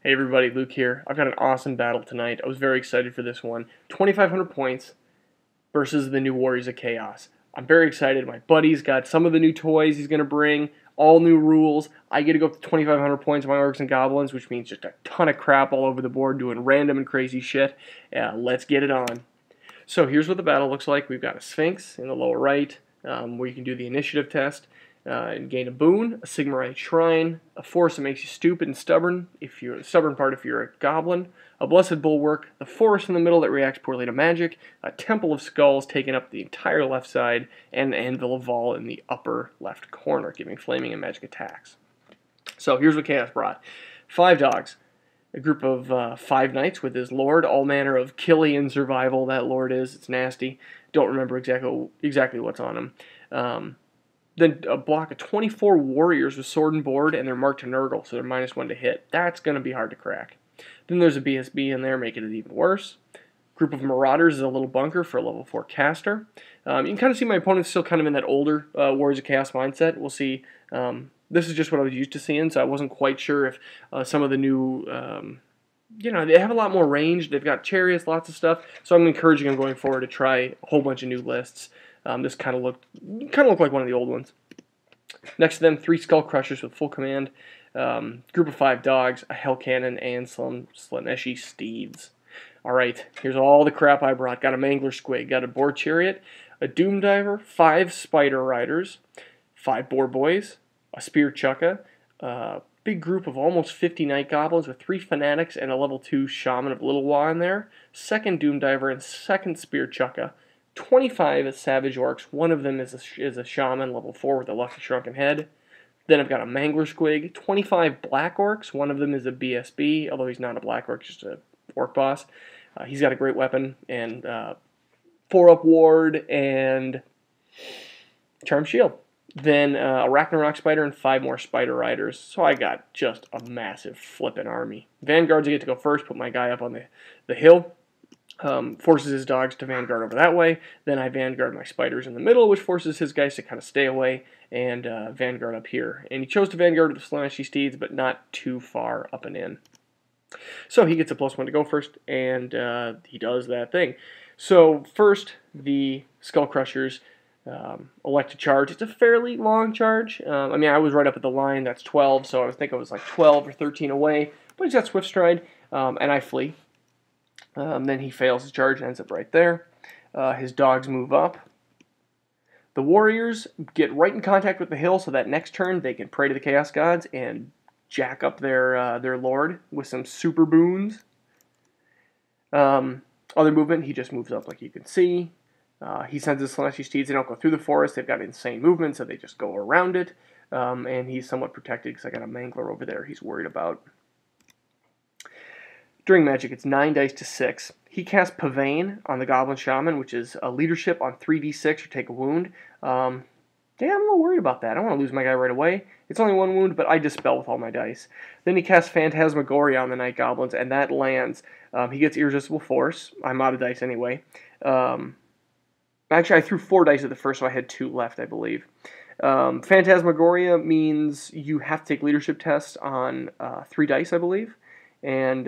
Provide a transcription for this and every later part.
Hey everybody, Luke here. I've got an awesome battle tonight. I was very excited for this one. 2,500 points versus the new Warriors of Chaos. I'm very excited. My buddy's got some of the new toys he's going to bring, all new rules. I get to go up to 2,500 points with my Orcs and Goblins, which means just a ton of crap all over the board doing random and crazy shit. Let's get it on. So here's what the battle looks like. We've got a Sphinx in the lower right, where you can do the initiative test. And gain a boon, a Sigmarite Shrine, a force that makes you stupid and stubborn if you're the stubborn part if you're a goblin, a Blessed Bulwark, the forest in the middle that reacts poorly to magic, a Temple of Skulls taking up the entire left side, and an Anvil of Vol in the upper left corner, giving flaming and magic attacks. So here's what Chaos brought. 5 dogs, a group of 5 knights with his lord, all manner of Killian survival, that lord is, it's nasty. Don't remember exactly what's on him. Then a block of 24 warriors with sword and board, and they're marked to Nurgle, so they're -1 to hit. That's going to be hard to crack. Then there's a BSB in there, making it even worse. Group of Marauders is a little bunker for a level 4 caster. You can kind of see my opponent's still kind of in that older Warriors of Chaos mindset. We'll see. This is just what I was used to seeing, so I wasn't quite sure if some of the new... they have a lot more range. They've got chariots, lots of stuff. So I'm encouraging them going forward to try a whole bunch of new lists. This kind of looked like one of the old ones. Next to them, 3 Skull Crushers with full command, group of 5 dogs, a Hell Cannon, and some Slaneshi steeds. All right, here's all the crap I brought. Got a Mangler Squig, got a Boar Chariot, a Doom Diver, 5 Spider Riders, 5 Boar Boys, a Spear Chukka, big group of almost 50 Night Goblins with 3 Fanatics and a level 2 Shaman of Little Wa in there, 2nd Doom Diver and 2nd Spear Chukka, 25 Savage Orcs. One of them is a Shaman, level 4 with a Lucky Shrunken Head. Then I've got a Mangler Squig. 25 Black Orcs. One of them is a BSB, although he's not a Black Orc, just a Orc boss. He's got a great weapon, and 4-up ward, and Charm Shield. Then a Ragnarok Spider and 5 more Spider Riders. So I got just a massive flippin' army. Vanguards, I get to go first, put my guy up on the hill. Forces his dogs to vanguard over that way. Then I vanguard my spiders in the middle, which forces his guys to kind of stay away and vanguard up here. And he chose to vanguard with the Slaneshi steeds, but not too far up and in. So he gets a +1 to go first, and he does that thing. So first, the Skull Crushers elect to charge. It's a fairly long charge. I was right up at the line. That's 12, so I think I was like 12 or 13 away. But he's got Swift Stride, and I flee. Then he fails his charge and ends up right there. His dogs move up. The warriors get right in contact with the hill, so that next turn they can pray to the Chaos Gods and jack up their lord with some super boons. Other movement, he just moves up like you can see. He sends his Slaneshi steeds. They don't go through the forest. They've got insane movement, so they just go around it. And he's somewhat protected because I got a Mangler over there he's worried about. During Magic, it's 9 dice to 6. He casts Pavane on the Goblin Shaman, which is a leadership on 3d6 or take a wound. I'm a little worried about that. I don't want to lose my guy right away. It's only 1 wound, but I dispel with all my dice. Then he casts Phantasmagoria on the Night Goblins, and that lands. He gets Irresistible Force. I'm out of dice anyway. Actually, I threw 4 dice at the first, so I had 2 left, I believe. Phantasmagoria means you have to take leadership tests on 3 dice, I believe. And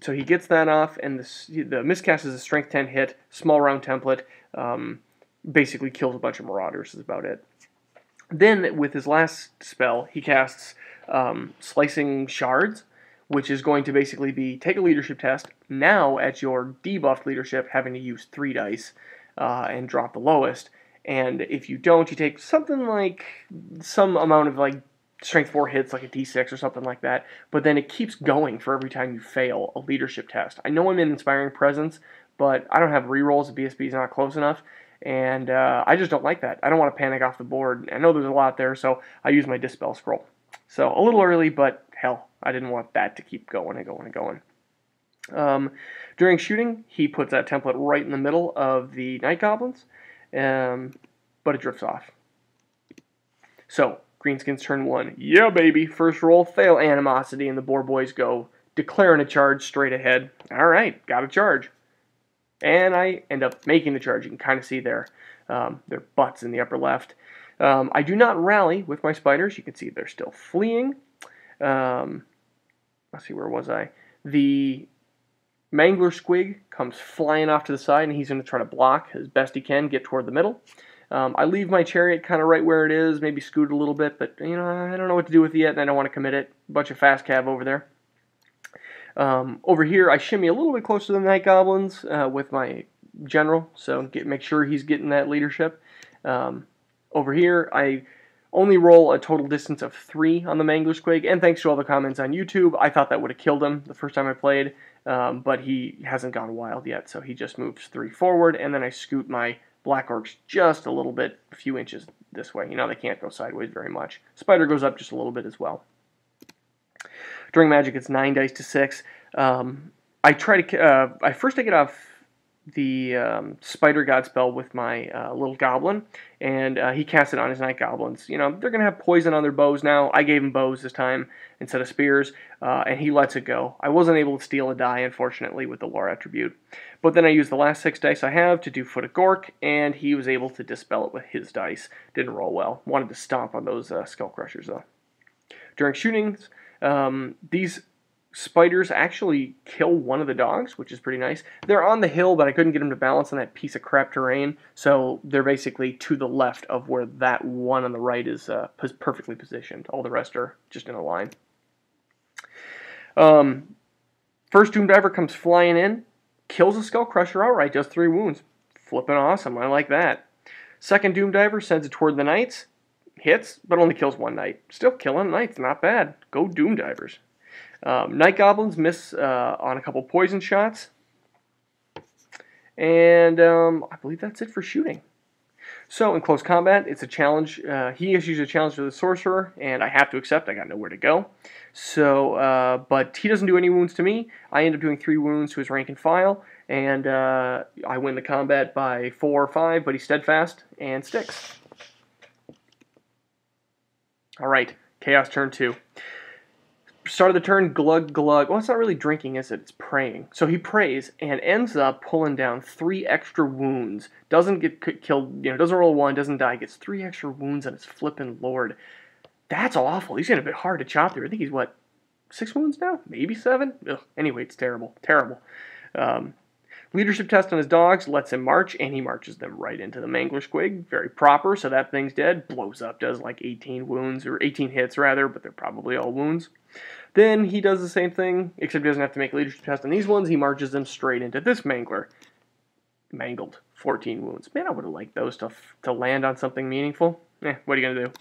so he gets that off, and the miscast is a Strength 10 hit, small round template, basically kills a bunch of Marauders is about it. Then, with his last spell, he casts Slicing Shards, which is going to basically be, take a leadership test, now at your debuffed leadership, having to use 3 dice and drop the lowest, and if you don't, you take something like, some amount of like, Strength 4 hits, like a D6 or something like that, but then it keeps going for every time you fail a leadership test. I know I'm in Inspiring Presence, but I don't have rerolls, the BSB is not close enough, and I just don't like that. I don't want to panic off the board. I know there's a lot there, so I use my Dispel Scroll. So, a little early, but hell, I didn't want that to keep going and going and going. During shooting, he puts that template right in the middle of the Night Goblins, but it drifts off. So, Greenskins turn 1. Yeah, baby. First roll, fail Animosity, and the Boar Boys go declaring a charge straight ahead. All right, got a charge. And I end up making the charge. You can kind of see their butts in the upper left. I do not rally with my spiders. You can see they're still fleeing. let's see, where was I? The Mangler Squig comes flying off to the side, and he's going to try to block as best he can, get toward the middle. I leave my chariot kind of right where it is, maybe scoot a little bit, but I don't know what to do with it yet, and I don't want to commit it. A bunch of fast cav over there. Over here, I shimmy a little bit closer to the Night Goblins with my general, so make sure he's getting that leadership. Over here, I only roll a total distance of 3 on the Mangler Squig, and thanks to all the comments on YouTube, I thought that would have killed him the first time I played, but he hasn't gone wild yet, so he just moves 3 forward, and then I scoot my Black Orcs just a little bit, a few inches this way. They can't go sideways very much. Spider goes up just a little bit as well. During Magic, it's 9 dice to 6. I first take it off the Spider God spell with my little goblin, and he casts it on his Night Goblins. They're going to have poison on their bows now. I gave him bows this time instead of spears, and he lets it go. I wasn't able to steal a die, unfortunately, with the lore attribute. But then I used the last 6 dice I have to do Foot of Gork, and he was able to dispel it with his dice. Didn't roll well. Wanted to stomp on those Skull Crushers, though. During shootings, these spiders actually kill one of the dogs, which is pretty nice. They're on the hill, but I couldn't get them to balance on that piece of crap terrain, so they're basically to the left of where that one on the right is perfectly positioned. All the rest are just in a line. First Doom Diver comes flying in, kills a Skull Crusher outright, does 3 wounds. Flippin' awesome, I like that. Second Doom Diver sends it toward the Knights, hits, but only kills 1 Knight. Still killing Knights, not bad. Go Doom Divers. Night Goblins miss on a couple poison shots. And I believe that's it for shooting. So in close combat, it's a challenge. He issues a challenge to the Sorcerer, and I have to accept. I got nowhere to go. So, but he doesn't do any wounds to me. I end up doing 3 wounds to his rank and file, and I win the combat by 4 or 5, but he's steadfast and sticks. Alright, Chaos turn 2. Start of the turn, glug, glug. Well, it's not really drinking, is it? It's praying. So he prays and ends up pulling down 3 extra wounds. Doesn't get killed, doesn't roll 1, doesn't die. Gets 3 extra wounds on his flippin' lord. That's awful. He's getting a bit hard to chop through. I think he's, 6 wounds now? Maybe 7? Ugh. Anyway, it's terrible. Terrible. Leadership test on his dogs lets him march, and he marches them right into the Mangler Squig. Very proper, so that thing's dead. Blows up, does like 18 wounds, or 18 hits rather, but they're probably all wounds. Then he does the same thing, except he doesn't have to make a leadership test on these ones. He marches them straight into this Mangler. Mangled. 14 wounds. Man, I would have liked those to land on something meaningful. What are you going to do?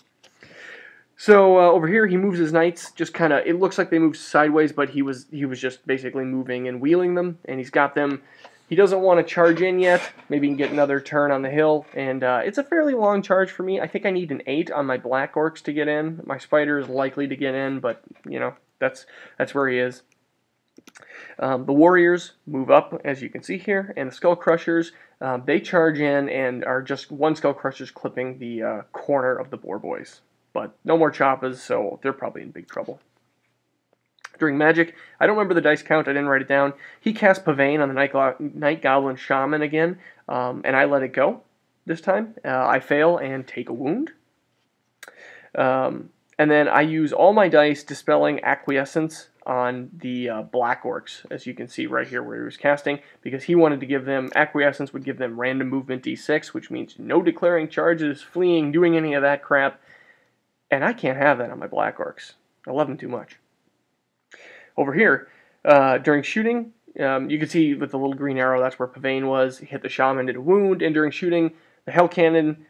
So over here, he moves his Knights, just kind of, it looks like they moved sideways, but he was just basically moving and wheeling them, and he's got them. He doesn't want to charge in yet. Maybe he can get another turn on the hill, and it's a fairly long charge for me. I think I need an 8 on my Black Orcs to get in. My Spider is likely to get in, but, that's where he is. The Warriors move up, as you can see here, and the Skull Crushers, they charge in and are just 1 Skull Crusher's clipping the corner of the Boar Boys. But no more Choppas, so they're probably in big trouble. During Magic, I don't remember the dice count, I didn't write it down. He casts Pavane on the Night Goblin Shaman again, and I let it go this time. I fail and take a wound. And then I use all my dice dispelling Acquiescence on the Black Orcs, as you can see right here where he was casting, because he wanted to give them, Acquiescence would give them random movement d6, which means no declaring charges, fleeing, doing any of that crap, and I can't have that on my Black Orcs. I love them too much. Over here, during shooting, you can see with the little green arrow, that's where Pavane was. He hit the Shaman, did a wound, and during shooting, the Hell Cannon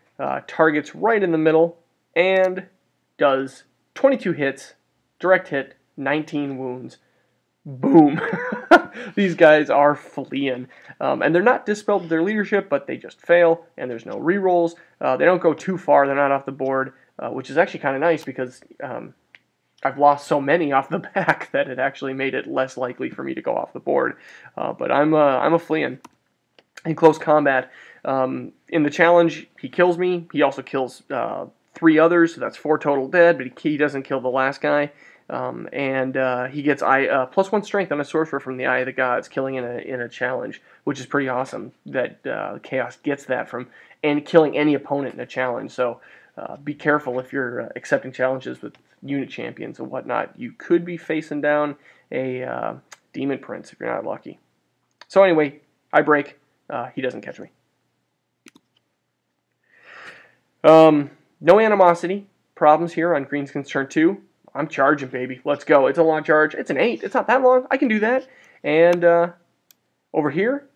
targets right in the middle and does 22 hits, direct hit, 19 wounds. Boom. These guys are fleeing. And they're not dispelled with their leadership, but they just fail, and there's no rerolls. They don't go too far. They're not off the board, which is actually kind of nice because I've lost so many off the back that it actually made it less likely for me to go off the board. But I'm a fleeing. In close combat, in the challenge, he kills me. He also kills 3 others, so that's 4 total dead, but he doesn't kill the last guy. He gets +1 strength on a sorcerer from the Eye of the Gods, killing in a challenge, which is pretty awesome that Chaos gets that from and killing any opponent in a challenge. So be careful if you're accepting challenges with unit champions and whatnot. You could be facing down a demon prince if you're not lucky. So anyway, I break. He doesn't catch me. No animosity problems here on greenskins turn 2. I'm charging, baby. Let's go. It's a long charge. It's an 8. It's not that long. I can do that. And over here,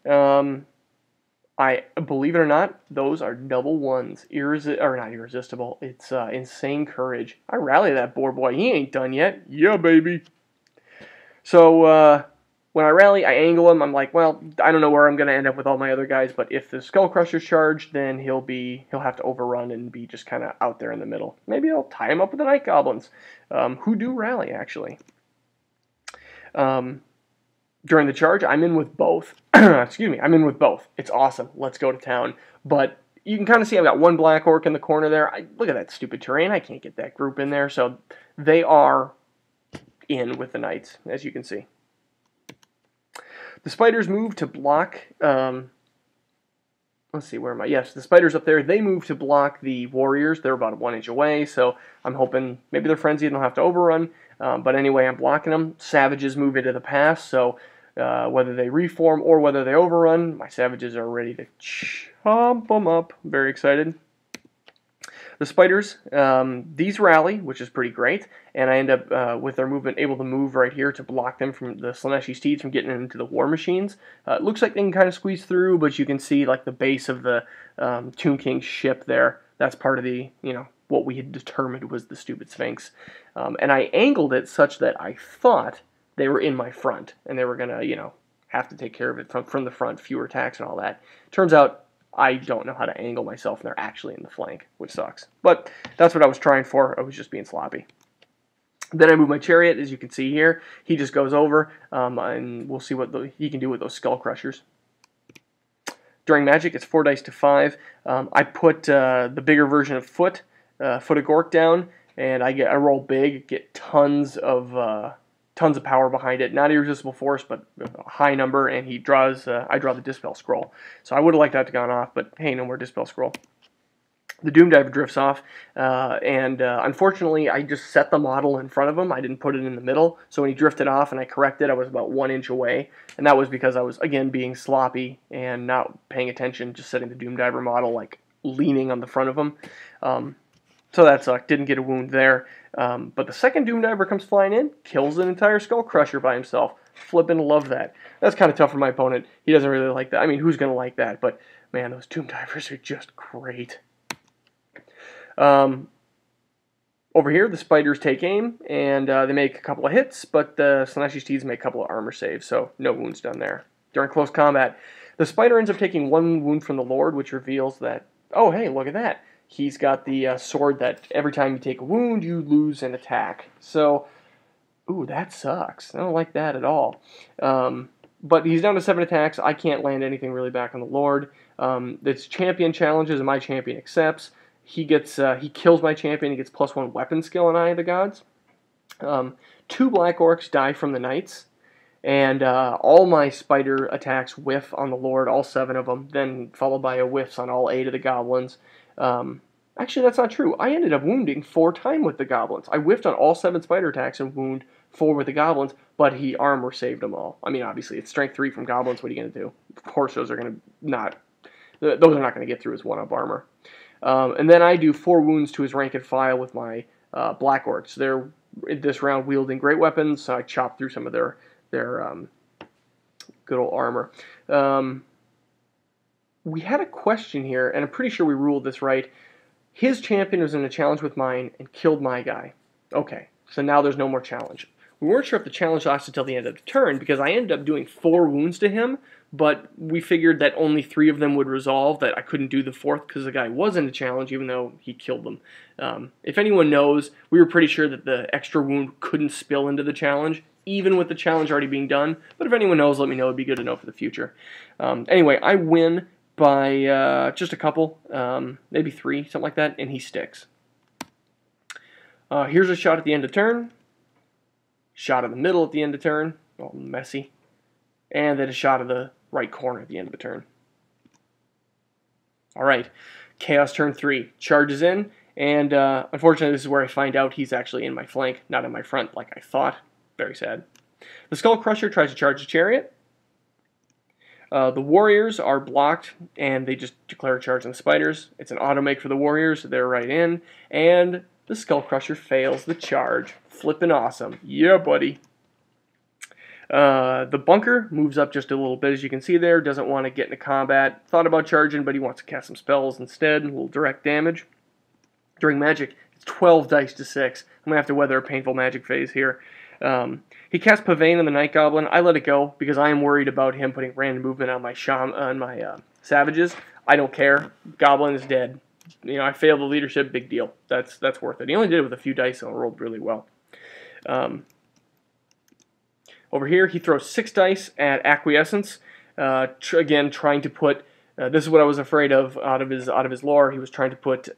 I believe it or not, those are double ones. Not irresistible. It's insane courage. I rally that boar boy. He ain't done yet. Yeah, baby. So when I rally, I angle him. I'm like, well, I don't know where I'm going to end up with all my other guys, but if the Skull Crusher's charged, then he'll have to overrun and be just kind of out there in the middle. Maybe I'll tie him up with the Night Goblins, who do rally, actually. During the charge, I'm in with both. Excuse me, I'm in with both. It's awesome. Let's go to town. But you can kind of see I've got one Black Orc in the corner there. Look at that stupid terrain. I can't get that group in there. So they are in with the Knights, as you can see. The spiders move to block... let's see, where am I? Yes, the spiders up there, they move to block the warriors. They're about 1 inch away, so I'm hoping maybe they're frenzied and they'll have to overrun. But anyway, I'm blocking them. Savages move into the pass, so whether they reform or whether they overrun, my savages are ready to chomp them up. Very excited. The spiders, these rally, which is pretty great, and I end up, with their movement, able to move right here to block them from the Slaaneshi Steeds from getting into the war machines. It looks like they can kind of squeeze through, but you can see like the base of the Tomb King's ship there. That's part of the, what we had determined was the stupid Sphinx. And I angled it such that I thought they were in my front, and they were going to, have to take care of it from the front, fewer attacks and all that. Turns out, I don't know how to angle myself, and they're actually in the flank, which sucks. But that's what I was trying for. I was just being sloppy. Then I move my chariot, as you can see here. He just goes over, and we'll see what he can do with those skull crushers. During Magic, it's 4 dice to 5. I put the bigger version of Foot of Gork down, and I roll big, get tons of power behind it. Not irresistible force, but a high number, and he draws. I draw the Dispel Scroll. So I would have liked that to gone off, but hey, no more Dispel Scroll. The Doom Diver drifts off, and unfortunately, I just set the model in front of him. I didn't put it in the middle, so when he drifted off and I corrected, I was about 1 inch away, and that was because I was, again, being sloppy and not paying attention, just setting the Doom Diver model, like, leaning on the front of him. So that sucked. Didn't get a wound there. But the second Doom Diver comes flying in, kills an entire Skull Crusher by himself. Flippin' love that. That's kind of tough for my opponent. He doesn't really like that. I mean, who's going to like that? But, man, those Doom Divers are just great. Over here, the spiders take aim, and they make a couple of hits, but the Slaaneshi Steeds make a couple of armor saves, so no wounds done there. During close combat, the spider ends up taking 1 wound from the Lord, which reveals that, oh, hey, look at that. He's got the sword that every time you take a wound, you lose an attack. So, ooh, that sucks. I don't like that at all. But he's down to 7 attacks. I can't land anything really back on the Lord. It's champion challenges, and my champion accepts. He kills my champion. He gets +1 weapon skill in Eye of the Gods. 2 Black Orcs die from the Knights. And all my spider attacks whiff on the Lord, all 7 of them, then followed by a whiffs on all 8 of the Goblins. Actually, that's not true. I ended up wounding 4 times with the Goblins. I whiffed on all 7 spider attacks and wound 4 with the Goblins, but he armor saved them all. I mean, obviously, it's strength 3 from Goblins. What are you going to do? Of course, those are not going to get through his 1-up armor. And then I do 4 wounds to his rank and file with my Black Orcs. They're, in this round, wielding great weapons, so I chop through some of their good old armor. We had a question here, and I'm pretty sure we ruled this right. His champion was in a challenge with mine and killed my guy. Okay, so now there's no more challenge. We weren't sure if the challenge lasted until the end of the turn, because I ended up doing 4 wounds to him, but we figured that only 3 of them would resolve, that I couldn't do the 4th because the guy was in the challenge, even though he killed them. If anyone knows, we were pretty sure that the extra wound couldn't spill into the challenge, even with the challenge already being done, but if anyone knows, let me know. It'd be good to know for the future. Anyway, I win by just a couple, maybe 3, something like that, and he sticks. Here's a shot at the end of turn. Shot in the middle at the end of turn. All messy. And then a shot of the right corner at the end of the turn. Alright. Chaos turn 3, charges in, and unfortunately this is where I find out he's actually in my flank, not in my front like I thought. Very sad. The Skull Crusher tries to charge the chariot. The warriors are blocked, and they just declare a charge on the spiders. It's an auto make for the warriors, so they're right in, and the Skull Crusher fails the charge. Flippin' awesome. Yeah, buddy. The bunker moves up just a little bit, as you can see there. Doesn't want to get into combat. Thought about charging, but he wants to cast some spells instead. A little direct damage. During magic, it's 12 dice to 6. I'm going to have to weather a painful magic phase here. He cast Pavane on the Night Goblin. I let it go because I am worried about him putting random movement on my savages. I don't care. Goblin is dead. You know, I failed the leadership. Big deal. That's worth it. He only did it with a few dice, so it rolled really well. Over here, he throws 6 dice at Acquiescence. Again, trying to put. This is what I was afraid of out of his lore. He was trying to put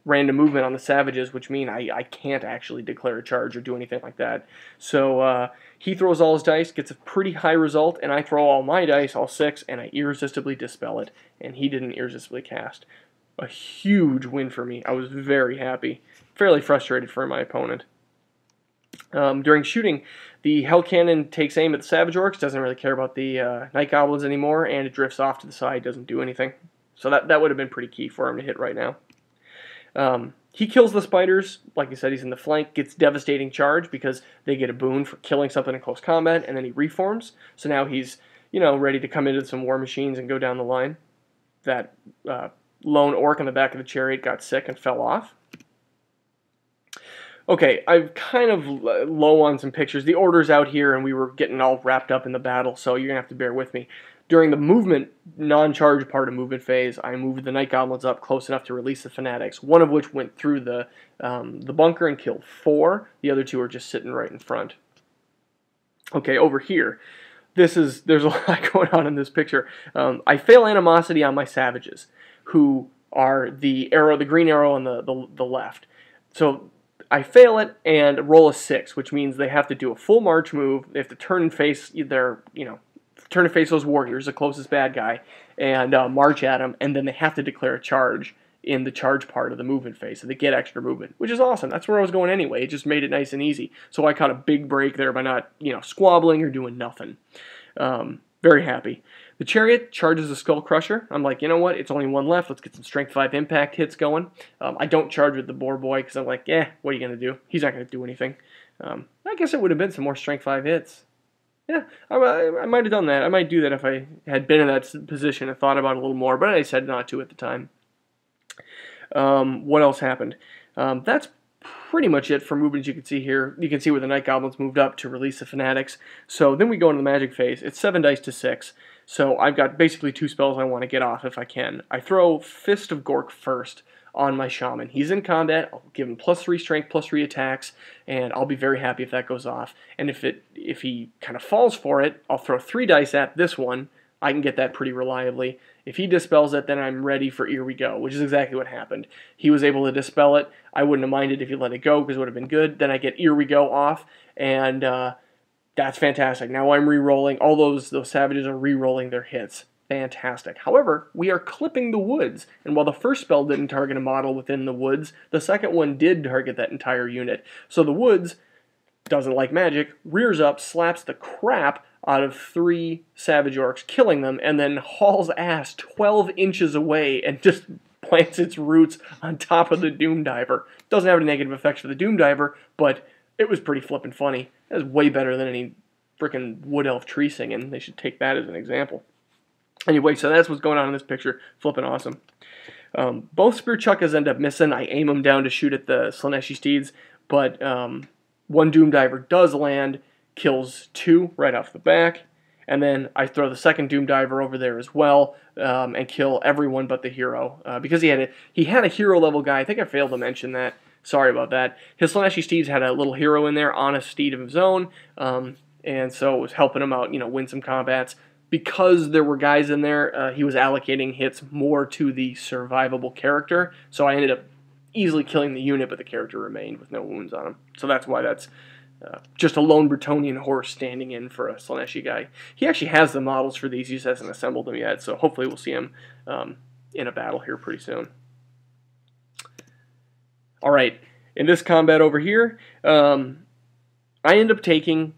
random movement on the savages, which mean I can't actually declare a charge or do anything like that. So he throws all his dice, gets a pretty high result, and I throw all my dice, all 6, and I irresistibly dispel it. And he didn't irresistibly cast. A huge win for me. I was very happy. Fairly frustrated for my opponent. During shooting, the Hell Cannon takes aim at the Savage Orcs, doesn't really care about the Night Goblins anymore, and it drifts off to the side, doesn't do anything. So that would have been pretty key for him to hit right now. He kills the spiders. Like I said, he's in the flank, gets Devastating Charge because they get a boon for killing something in close combat, and then he reforms. So now he's, you know, ready to come into some war machines and go down the line. That lone orc in the back of the chariot got sick and fell off. Okay, I'm kind of low on some pictures. The order's out here, and we were getting all wrapped up in the battle, so you're going to have to bear with me. During the movement, non-charge part of movement phase, I moved the Night Goblins up close enough to release the Fanatics, one of which went through the bunker and killed 4. The other 2 are just sitting right in front. Okay, over here, there's a lot going on in this picture. I fail Animosity on my savages, who are the green arrow on the left. So I fail it and roll a 6, which means they have to do a full march move. They have to turn and face turn and face those warriors, the closest bad guy, and march at them, and then they have to declare a charge in the charge part of the movement phase, so they get extra movement, which is awesome. That's where I was going anyway. It just made it nice and easy. So I caught a big break there by not, squabbling or doing nothing. Very happy. The chariot charges the Skull Crusher. I'm like, you know what? It's only 1 left. Let's get some Strength 5 impact hits going. I don't charge with the Boar Boy because I'm like, what are you going to do? He's not going to do anything. I guess it would have been some more Strength 5 hits. Yeah, I might have done that. I might do that if I had been in that position and thought about it a little more, but I decided not to at the time. What else happened? That's pretty much it for movement. You can see here. You can see where the Night Goblins moved up to release the Fanatics. So then we go into the magic phase. It's 7 dice to 6. So I've got basically 2 spells I want to get off if I can. I throw Fist of Gork first on my Shaman. He's in combat. I'll give him +3 strength, +3 attacks, and I'll be very happy if that goes off. And if he kind of falls for it, I'll throw 3 dice at this one. I can get that pretty reliably. If he dispels it, then I'm ready for Here We Go, which is exactly what happened. He was able to dispel it. I wouldn't have minded if he let it go because it would have been good. Then I get Here We Go off, and that's fantastic. Now I'm re-rolling. All those savages are re-rolling their hits. Fantastic. However, we are clipping the woods, and while the first spell didn't target a model within the woods, the second one did target that entire unit. So the woods doesn't like magic, rears up, slaps the crap out of 3 Savage Orcs, killing them, and then hauls ass 12 inches away and just plants its roots on top of the Doom Diver. Doesn't have any negative effects for the Doom Diver, but it was pretty flippin' funny. It was way better than any frickin' Wood Elf tree singing. They should take that as an example. Anyway, so that's what's going on in this picture. Flippin' awesome. Both Spear Chuckas end up missing. I aim them down to shoot at the Slaneshi Steeds, but one Doom Diver does land, kills 2 right off the back, and then I throw the second Doom Diver over there as well and kill everyone but the hero. Because he had a hero level guy. I think I failed to mention that. Sorry about that. His Slaneshi Steeds had a little hero in there on a steed of his own, and so it was helping him out, win some combats. Because there were guys in there, he was allocating hits more to the survivable character, so I ended up easily killing the unit, but the character remained with no wounds on him. So that's why that's just a lone Bretonnian horse standing in for a Slaneshi guy. He actually has the models for these, he just hasn't assembled them yet, so hopefully we'll see him in a battle here pretty soon. All right, in this combat over here, I end up taking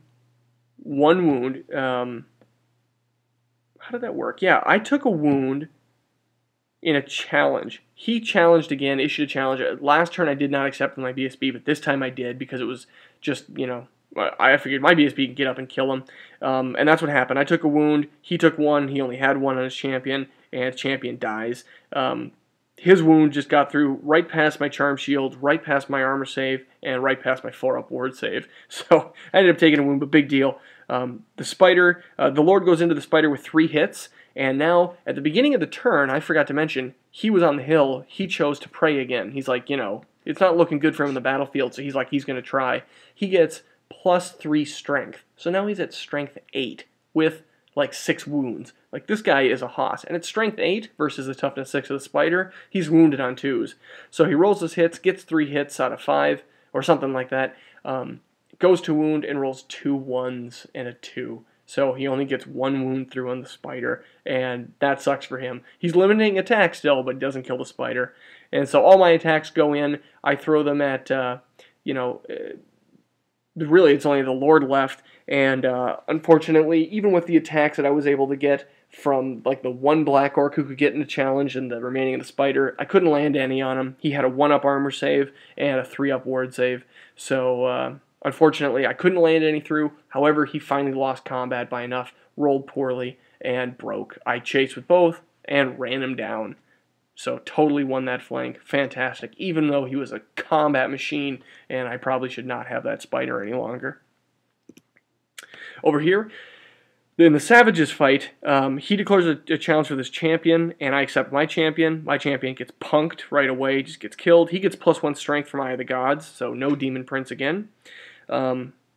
1 wound. How did that work? Yeah, I took a wound in a challenge. He challenged again, issued a challenge. Last turn I did not accept my BSB, but this time I did because it was just, you know, I figured my BSB can get up and kill him. And that's what happened. I took a wound. He took 1. He only had 1 on his champion, and his champion dies. His wound just got through right past my charm shield, right past my armor save, and right past my 4-up ward save. So I ended up taking a wound, but big deal. The spider, the Lord goes into the spider with 3 hits, and now at the beginning of the turn, I forgot to mention, he was on the hill. He chose to pray again. He's like, you know, it's not looking good for him in the battlefield, so he's like, he's going to try. He gets +3 strength. So now he's at strength 8 with like 6 wounds. Like, this guy is a hoss. And it's strength 8 versus the toughness 6 of the spider. He's wounded on 2s. So he rolls his hits, gets 3 hits out of 5, or something like that. Goes to wound and rolls 2 1s and a 2. So he only gets 1 wound through on the spider, and that sucks for him. He's limiting attack still, but doesn't kill the spider. And so all my attacks go in. I throw them at, really it's only the Lord left, and unfortunately, even with the attacks that I was able to get from like the 1 black orc who could get in the challenge and the remaining of the spider, I couldn't land any on him. He had a 1-up armor save and a 3-up ward save, so unfortunately I couldn't land any through. However, he finally lost combat by enough, rolled poorly, and broke. I chased with both and ran him down. So totally won that flank. Fantastic. Even though he was a combat machine, and I probably should not have that spider any longer. Over here, in the Savages fight, he declares a challenge for this champion, and I accept my champion. My champion gets punked right away, just gets killed. He gets +1 strength from Eye of the Gods, so no Demon Prince again.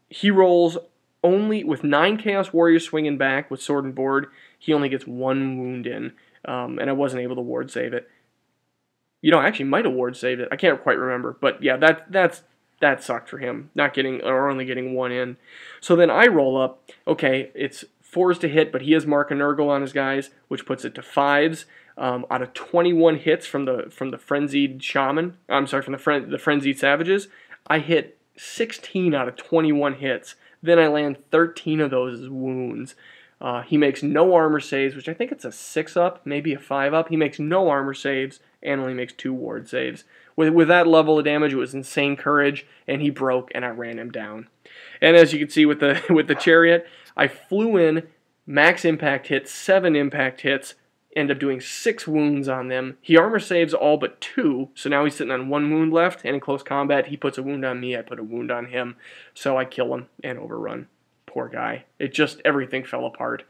He rolls only with 9 Chaos Warriors swinging back with sword and board. He only gets 1 wound in. And I wasn't able to ward save it. You know, I actually might have ward saved it. I can't quite remember. But yeah, that sucked for him. Not getting, or only getting 1 in. So then I roll up. Okay, it's 4s to hit, but he has Mark and Nurgle on his guys, which puts it to 5s. Out of 21 hits from the Frenzied Shaman, I'm sorry, from the Frenzied Savages, I hit 16 out of 21 hits. Then I land 13 of those as wounds. He makes no armor saves, which I think it's a 6-up, maybe a 5-up. He makes no armor saves and only makes 2 ward saves. With that level of damage, it was insane courage, and he broke, and I ran him down. And as you can see with the chariot, I flew in, max impact hits, 7 impact hits, end up doing 6 wounds on them. He armor saves all but 2, so now he's sitting on 1 wound left, and in close combat, he puts a wound on me, I put a wound on him, so I kill him and overrun. Poor guy. It just, everything fell apart,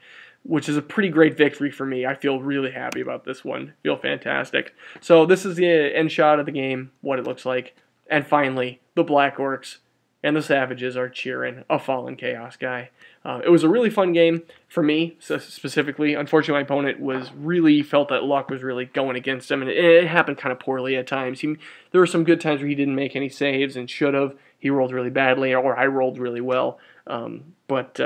which is a pretty great victory for me. I feel really happy about this one. Feel fantastic. So this is the end shot of the game, what it looks like. And finally, the Black Orcs and the Savages are cheering a fallen Chaos guy. It was a really fun game for me, specifically. Unfortunately, my opponent felt that luck was really going against him, and it happened kind of poorly at times. There were some good times where he didn't make any saves and should have. He rolled really badly, or I rolled really well. But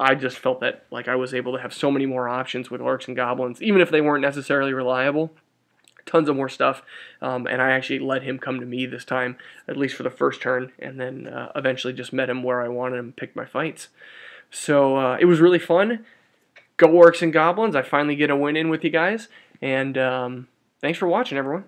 I just felt that like I was able to have so many more options with Orcs and Goblins, even if they weren't necessarily reliable. Tons of more stuff, and I actually let him come to me this time, at least for the first turn, and then eventually just met him where I wanted him and picked my fights. So it was really fun. Go Orcs and Goblins. I finally get a win in with you guys, and thanks for watching, everyone.